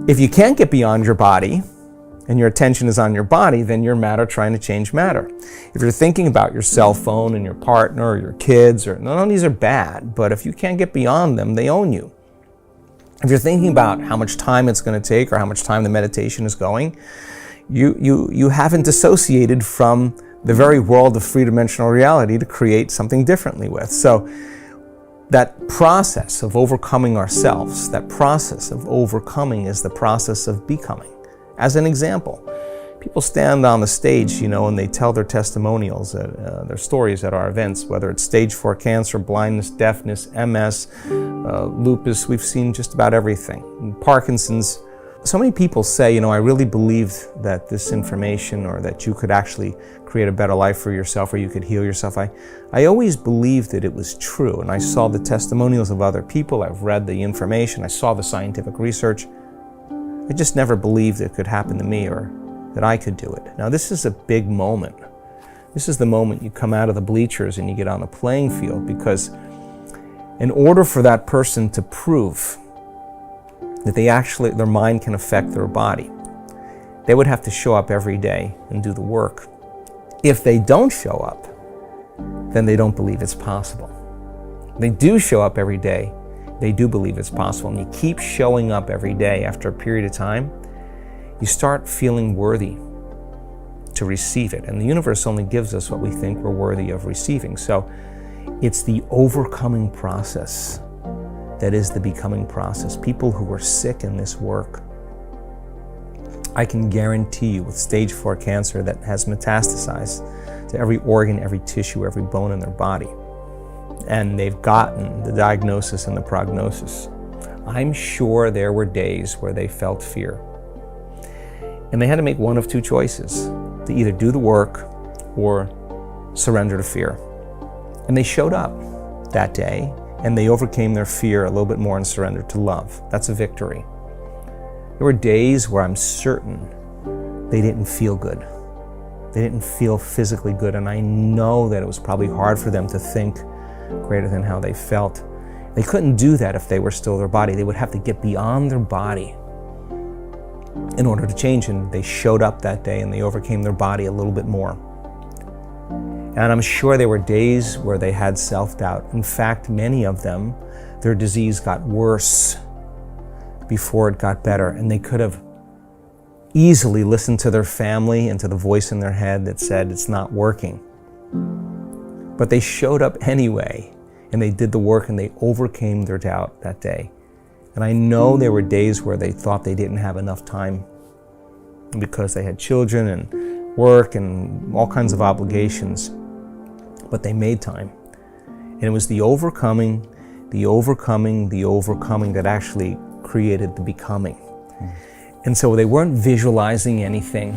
If you can't get beyond your body, and your attention is on your body, then you're matter trying to change matter. If you're thinking about your cell phone and your partner or your kids, or none of these are bad, but if you can't get beyond them, they own you. If you're thinking about how much time it's going to take or how much time the meditation is going, you haven't dissociated from the very world of three-dimensional reality to create something differently with. So that process of overcoming ourselves, that process of overcoming is the process of becoming. As an example, people stand on the stage, and they tell their testimonials, their stories at our events, whether it's stage 4 cancer, blindness, deafness, MS, lupus, we've seen just about everything. Parkinson's. So many people say, I really believed that this information or that you could actually create a better life for yourself or you could heal yourself. I always believed that it was true, and I saw the testimonials of other people, I've read the information, I saw the scientific research. I just never believed it could happen to me or that I could do it. Now this is a big moment. This is the moment you come out of the bleachers and you get on the playing field, because in order for that person to prove that their mind can affect their body, they would have to show up every day and do the work. If they don't show up, then they don't believe it's possible. They do show up every day, they do believe it's possible, and you keep showing up every day. After a period of time, you start feeling worthy to receive it. And the universe only gives us what we think we're worthy of receiving. So it's the overcoming process that is the becoming process. People who are sick in this work, I can guarantee you with stage 4 cancer that has metastasized to every organ, every tissue, every bone in their body, and they've gotten the diagnosis and the prognosis, I'm sure there were days where they felt fear. And they had to make one of two choices, to either do the work or surrender to fear. And they showed up that day, and they overcame their fear a little bit more and surrendered to love. That's a victory. There were days where I'm certain they didn't feel good. They didn't feel physically good, and I know that it was probably hard for them to think greater than how they felt. They couldn't do that if they were still their body. They would have to get beyond their body in order to change, and they showed up that day and they overcame their body a little bit more. And I'm sure there were days where they had self-doubt. In fact, many of them, their disease got worse before it got better, and they could have easily listened to their family and to the voice in their head that said it's not working. But they showed up anyway, and they did the work, and they overcame their doubt that day. And I know there were days where they thought they didn't have enough time because they had children and work and all kinds of obligations, but they made time. And it was the overcoming that actually created the becoming. And so they weren't visualizing anything.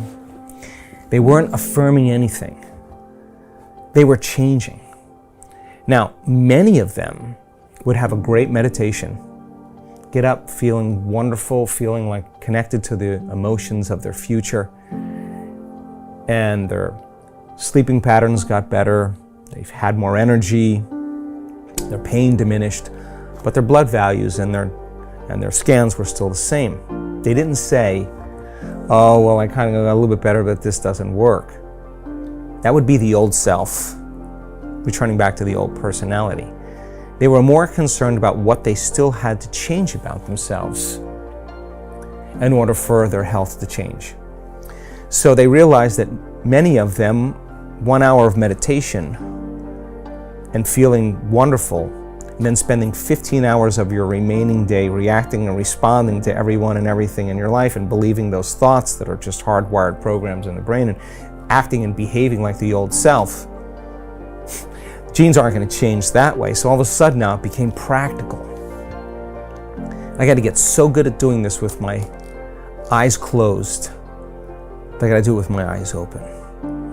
They weren't affirming anything. They were changing. Now, many of them would have a great meditation, get up feeling wonderful, feeling like connected to the emotions of their future, and their sleeping patterns got better, they've had more energy, their pain diminished, but their blood values and their scans were still the same. They didn't say, oh, well, I kind of got a little bit better, but this doesn't work. That would be the old self, returning back to the old personality. They were more concerned about what they still had to change about themselves in order for their health to change. So they realized that many of them, 1 hour of meditation and feeling wonderful, and then spending 15 hours of your remaining day reacting and responding to everyone and everything in your life and believing those thoughts that are just hardwired programs in the brain and acting and behaving like the old self. Genes aren't going to change that way. So all of a sudden now it became practical. I got to get so good at doing this with my eyes closed. I got to do it with my eyes open.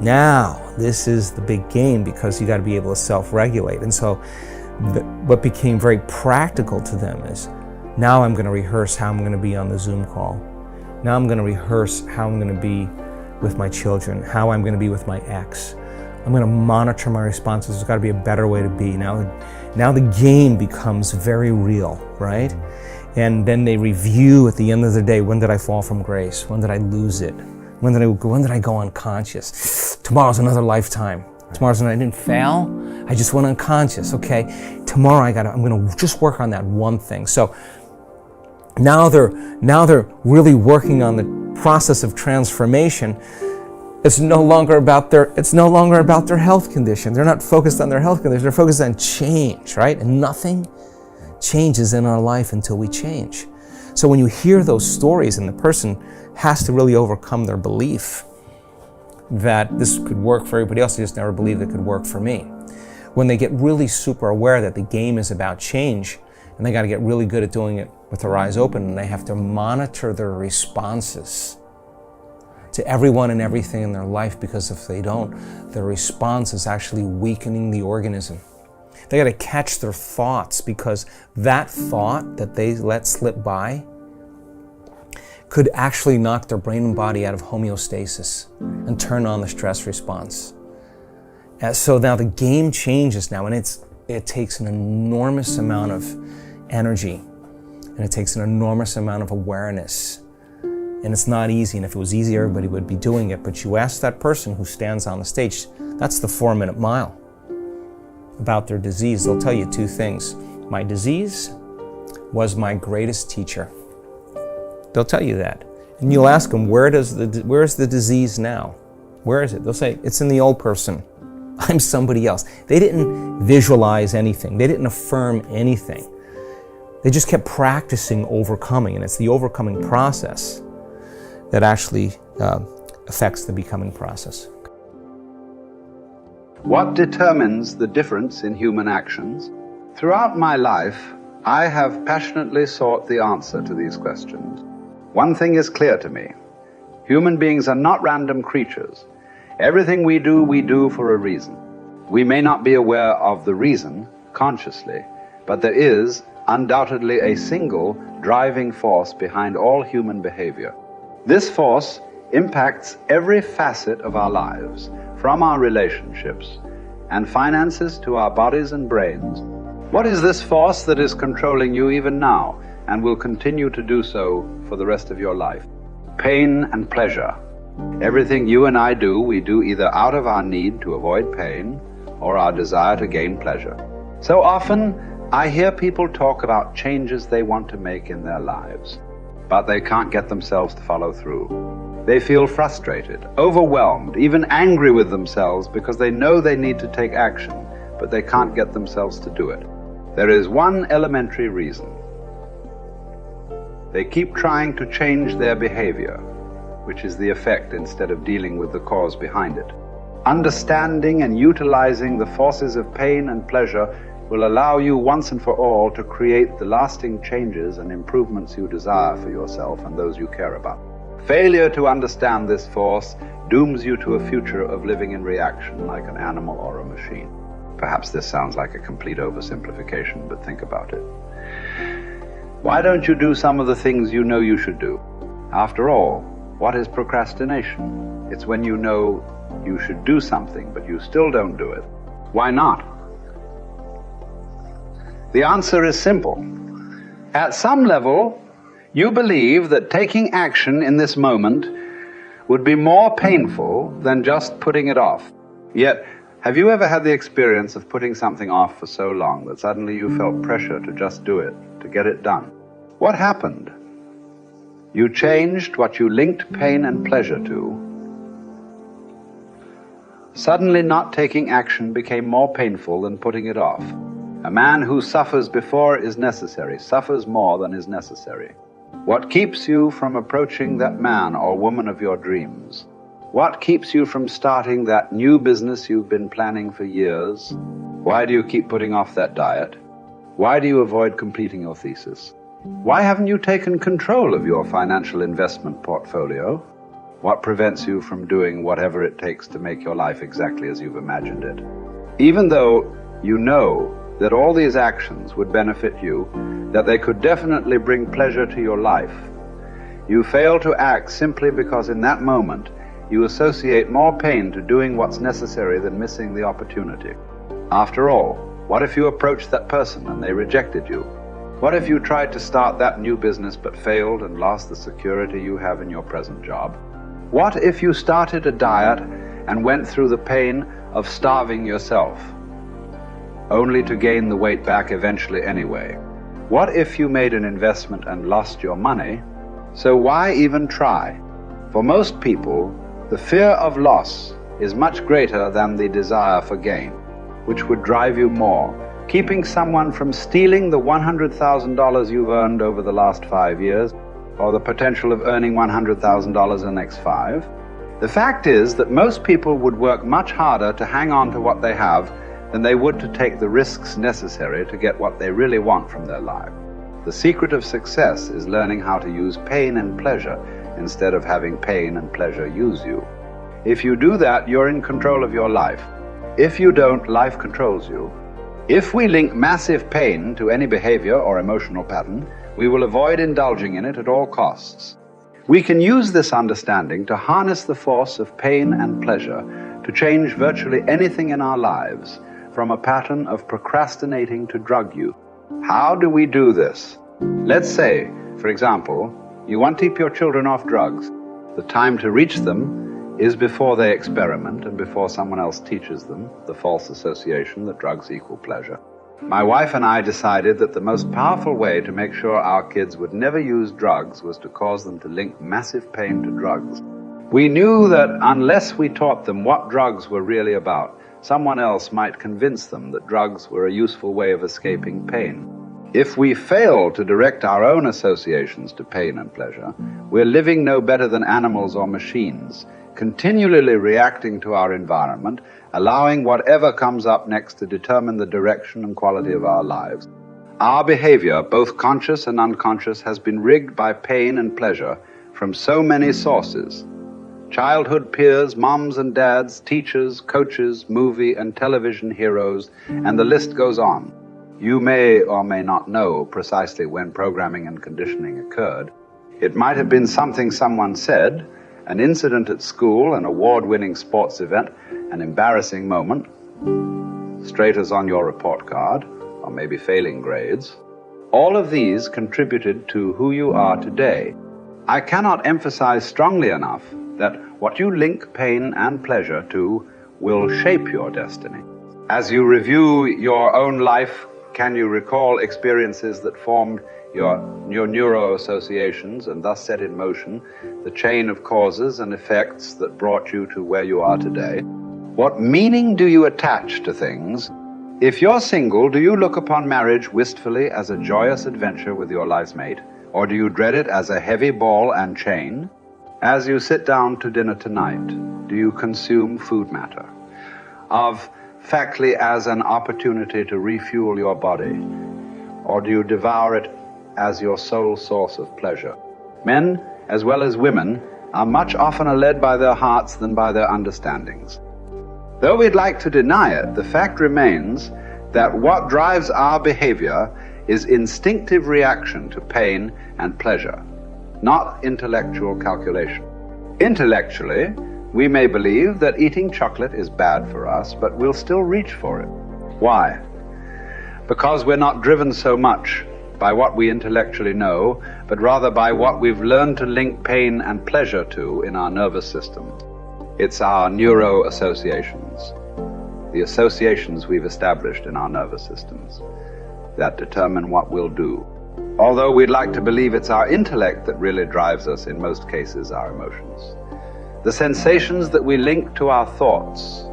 Now, this is the big game, because you got to be able to self-regulate. And so what became very practical to them is, now I'm going to rehearse how I'm going to be on the Zoom call. Now I'm going to rehearse how I'm going to be with my children, how I'm going to be with my ex. I'm going to monitor my responses. There's got to be a better way to be. Now the game becomes very real, right? And then they review at the end of the day, when did I fall from grace? When did I lose it? When did I go unconscious? Tomorrow's another lifetime. Tomorrow's I didn't fail. I just went unconscious. Okay, tomorrow I'm going to just work on that one thing. So now they're really working on the process of transformation. It's no longer about their health condition. They're not focused on their health condition. They're focused on change, right? And nothing changes in our life until we change. So when you hear those stories and the person has to really overcome their belief that this could work for everybody else, they just never believed it could work for me. When they get really super aware that the game is about change, and they got to get really good at doing it with their eyes open, and they have to monitor their responses to everyone and everything in their life, because if they don't, their response is actually weakening the organism. They got to catch their thoughts, because that thought that they let slip by could actually knock their brain and body out of homeostasis and turn on the stress response. So now the game changes now, and it takes an enormous amount of energy, and it takes an enormous amount of awareness. And it's not easy, and if it was easy, everybody would be doing it. But you ask that person who stands on the stage, that's the 4-minute mile, about their disease. They'll tell you two things. My disease was my greatest teacher. They'll tell you that. And you'll ask them, where's the disease now? Where is it? They'll say, it's in the old person. I'm somebody else. They didn't visualize anything. They didn't affirm anything. They just kept practicing overcoming, and it's the overcoming process that actually affects the becoming process. What determines the difference in human actions? Throughout my life, I have passionately sought the answer to these questions. One thing is clear to me. Human beings are not random creatures. Everything we do for a reason. We may not be aware of the reason consciously, but there is undoubtedly a single driving force behind all human behavior. This force impacts every facet of our lives, from our relationships and finances to our bodies and brains. What is this force that is controlling you even now and will continue to do so for the rest of your life? Pain and pleasure. Everything you and I do, we do either out of our need to avoid pain or our desire to gain pleasure. So often, I hear people talk about changes they want to make in their lives, but they can't get themselves to follow through. They feel frustrated, overwhelmed, even angry with themselves because they know they need to take action, but they can't get themselves to do it. There is one elementary reason. They keep trying to change their behavior, which is the effect instead of dealing with the cause behind it. Understanding and utilizing the forces of pain and pleasure will allow you once and for all to create the lasting changes and improvements you desire for yourself and those you care about. Failure to understand this force dooms you to a future of living in reaction like an animal or a machine. Perhaps this sounds like a complete oversimplification, but think about it. Why don't you do some of the things you know you should do? After all, what is procrastination? It's when you know you should do something, but you still don't do it. Why not? The answer is simple. At some level, you believe that taking action in this moment would be more painful than just putting it off. Yet, have you ever had the experience of putting something off for so long that suddenly you felt pressure to just do it, to get it done? What happened? You changed what you linked pain and pleasure to. Suddenly not taking action became more painful than putting it off. A man who suffers before is necessary, suffers more than is necessary. What keeps you from approaching that man or woman of your dreams? What keeps you from starting that new business you've been planning for years? Why do you keep putting off that diet? Why do you avoid completing your thesis? Why haven't you taken control of your financial investment portfolio? What prevents you from doing whatever it takes to make your life exactly as you've imagined it? Even though you know that all these actions would benefit you, that they could definitely bring pleasure to your life, you fail to act simply because in that moment you associate more pain to doing what's necessary than missing the opportunity. After all, what if you approached that person and they rejected you? What if you tried to start that new business but failed and lost the security you have in your present job? What if you started a diet and went through the pain of starving yourself, only to gain the weight back eventually anyway? What if you made an investment and lost your money? So why even try? For most people, the fear of loss is much greater than the desire for gain, which would drive you more. Keeping someone from stealing the $100,000 you've earned over the last 5 years, or the potential of earning $100,000 in the next 5. The fact is that most people would work much harder to hang on to what they have than they would to take the risks necessary to get what they really want from their life. The secret of success is learning how to use pain and pleasure instead of having pain and pleasure use you. If you do that, you're in control of your life. If you don't, life controls you. If we link massive pain to any behavior or emotional pattern, we will avoid indulging in it at all costs. We can use this understanding to harness the force of pain and pleasure to change virtually anything in our lives, from a pattern of procrastinating to drug use. How do we do this? Let's say, for example, you want to keep your children off drugs. The time to reach them is before they experiment and before someone else teaches them the false association that drugs equal pleasure. My wife and I decided that the most powerful way to make sure our kids would never use drugs was to cause them to link massive pain to drugs. We knew that unless we taught them what drugs were really about, someone else might convince them that drugs were a useful way of escaping pain. If we fail to direct our own associations to pain and pleasure, we're living no better than animals or machines, continually reacting to our environment, allowing whatever comes up next to determine the direction and quality of our lives. Our behavior, both conscious and unconscious, has been rigged by pain and pleasure from so many sources. Childhood peers, moms and dads, teachers, coaches, movie and television heroes, and the list goes on. You may or may not know precisely when programming and conditioning occurred. It might have been something someone said, an incident at school, an award-winning sports event, an embarrassing moment, straight as on your report card, or maybe failing grades. All of these contributed to who you are today. I cannot emphasize strongly enough that what you link pain and pleasure to will shape your destiny. As you review your own life, can you recall experiences that formed your neuro-associations and thus set in motion the chain of causes and effects that brought you to where you are today? What meaning do you attach to things? If you're single, do you look upon marriage wistfully as a joyous adventure with your life's mate? Or do you dread it as a heavy ball and chain? As you sit down to dinner tonight, do you consume food matter? Of factly as an opportunity to refuel your body? Or do you devour it as your sole source of pleasure? Men, as well as women, are much oftener led by their hearts than by their understandings. Though we'd like to deny it, the fact remains that what drives our behavior is instinctive reaction to pain and pleasure, not intellectual calculation. Intellectually, we may believe that eating chocolate is bad for us, but we'll still reach for it. Why? Because we're not driven so much by what we intellectually know, but rather by what we've learned to link pain and pleasure to in our nervous system. It's our neuro-associations, the associations we've established in our nervous systems, that determine what we'll do. Although we'd like to believe it's our intellect that really drives us, in most cases, our emotions. The sensations that we link to our thoughts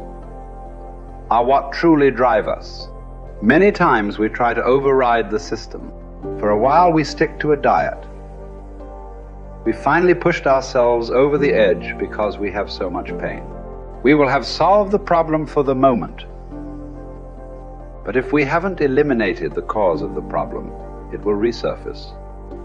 are what truly drive us. Many times we try to override the system. For a while we stick to a diet. We finally pushed ourselves over the edge because we have so much pain. We will have solved the problem for the moment. But if we haven't eliminated the cause of the problem, it will resurface.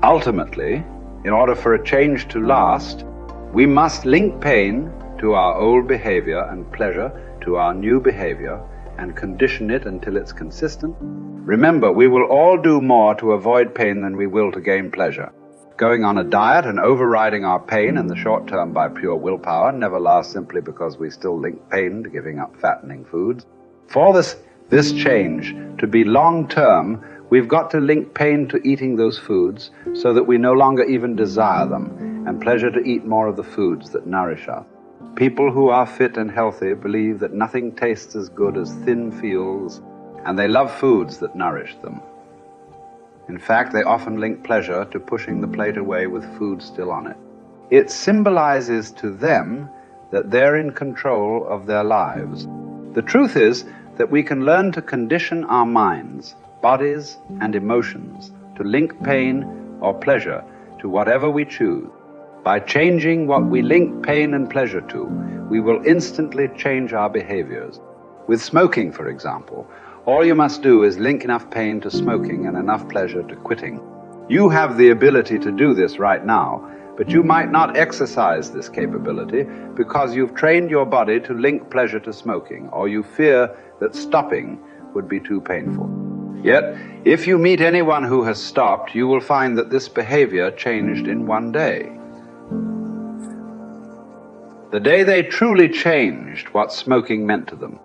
Ultimately, in order for a change to last, we must link pain to our old behavior and pleasure to our new behavior and condition it until it's consistent. Remember, we will all do more to avoid pain than we will to gain pleasure. Going on a diet and overriding our pain in the short term by pure willpower never lasts simply because we still link pain to giving up fattening foods. For this change to be long-term, We've got to link pain to eating those foods so that we no longer even desire them, and pleasure to eat more of the foods that nourish us. People who are fit and healthy believe that nothing tastes as good as thin fields, and they love foods that nourish them. In fact, they often link pleasure to pushing the plate away with food still on it. It symbolizes to them that they're in control of their lives. The truth is that we can learn to condition our minds, bodies, and emotions to link pain or pleasure to whatever we choose. By changing what we link pain and pleasure to, we will instantly change our behaviors. With smoking, for example, all you must do is link enough pain to smoking and enough pleasure to quitting. You have the ability to do this right now, but you might not exercise this capability because you've trained your body to link pleasure to smoking, or you fear that stopping would be too painful. Yet, if you meet anyone who has stopped, you will find that this behavior changed in one day. The day they truly changed what smoking meant to them.